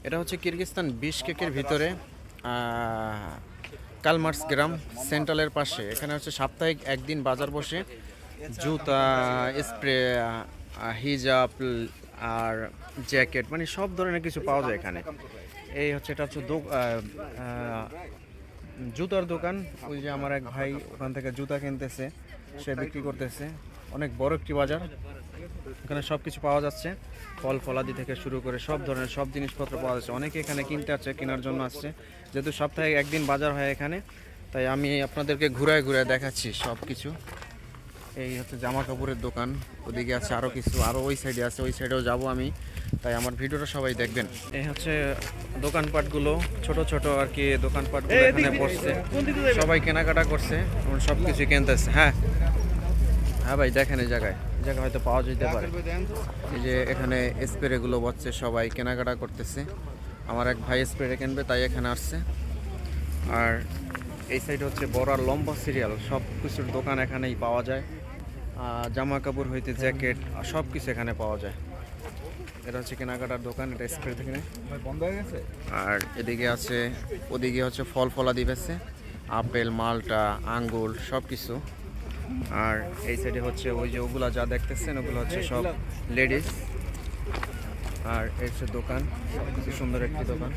এটা হচ্ছে কিরগিজস্তান বিশকেকের ভিতরে কালমার্স গ্রাম সেন্ট্রালের পাশে। এখানে হচ্ছে সাপ্তাহিক একদিন বাজার বসে। জুতা, স্প্রে, হিজাব আর জ্যাকেট মানে সব ধরনের কিছু পাওয়া যায় এখানে। এই হচ্ছে এটা হচ্ছে জুতার দোকান। ওই যে আমার এক ভাই ওখান থেকে জুতা কিনতেছে, সে বিক্রি করতেছে। অনেক বড় একটি বাজার, এখানে সব কিছু পাওয়া যাচ্ছে। ফল ফলাদি থেকে শুরু করে সব ধরনের সব জিনিসপত্র পাওয়া যাচ্ছে। অনেকে এখানে কিনতে আসছে, কেনার জন্য আসছে। যেহেতু সপ্তাহে একদিন বাজার হয় এখানে, তাই আমি আপনাদেরকে ঘুরায় ঘুরায় দেখাচ্ছি সব কিছু। এই হচ্ছে জামা কাপড়ের দোকান, ওদিকে আছে আরও কিছু, আরও ওই সাইডে আছে, ওই সাইডেও যাব আমি। তাই আমার ভিডিওটা সবাই দেখবেন। এই হচ্ছে দোকানপাটগুলো, ছোট ছোট আর কি দোকানপাটগুলো এখানে বসছে, সবাই কেনাকাটা করছে, সব কিছু কিনতেছে। হ্যাঁ হ্যাঁ ভাই, দেখেন এই জায়গায় হয়তো পাওয়া যেতে পারে। এই যে এখানে স্প্রেগুলো বসছে, সবাই কেনাকাটা করতেছে। আমার এক ভাই স্প্রে কিনবে, তাই এখানে আসছে। আর এই সাইড হচ্ছে বড় আর লম্বা সিরিয়াল, সব কিছুর দোকান এখানেই পাওয়া যায়। জামা কাপড় হইতে জ্যাকেট সব কিছু এখানে পাওয়া যায়। এটা হচ্ছে কেনাকাটার দোকান, এটা স্প্রে থেকে বন্ধ হয়ে গেছে। আর এদিকে আছে, ওদিকে হচ্ছে ফল ফলাদি বেচছে, আপেল, মালটা, আঙ্গুর সব কিছু। আর এই সাইডে হচ্ছে ওই যে ওগুলা যা দেখতেছেন ওগুলো হচ্ছে সব লেডিস। আর এই হচ্ছে দোকান, সব কিছু সুন্দর একটি দোকান।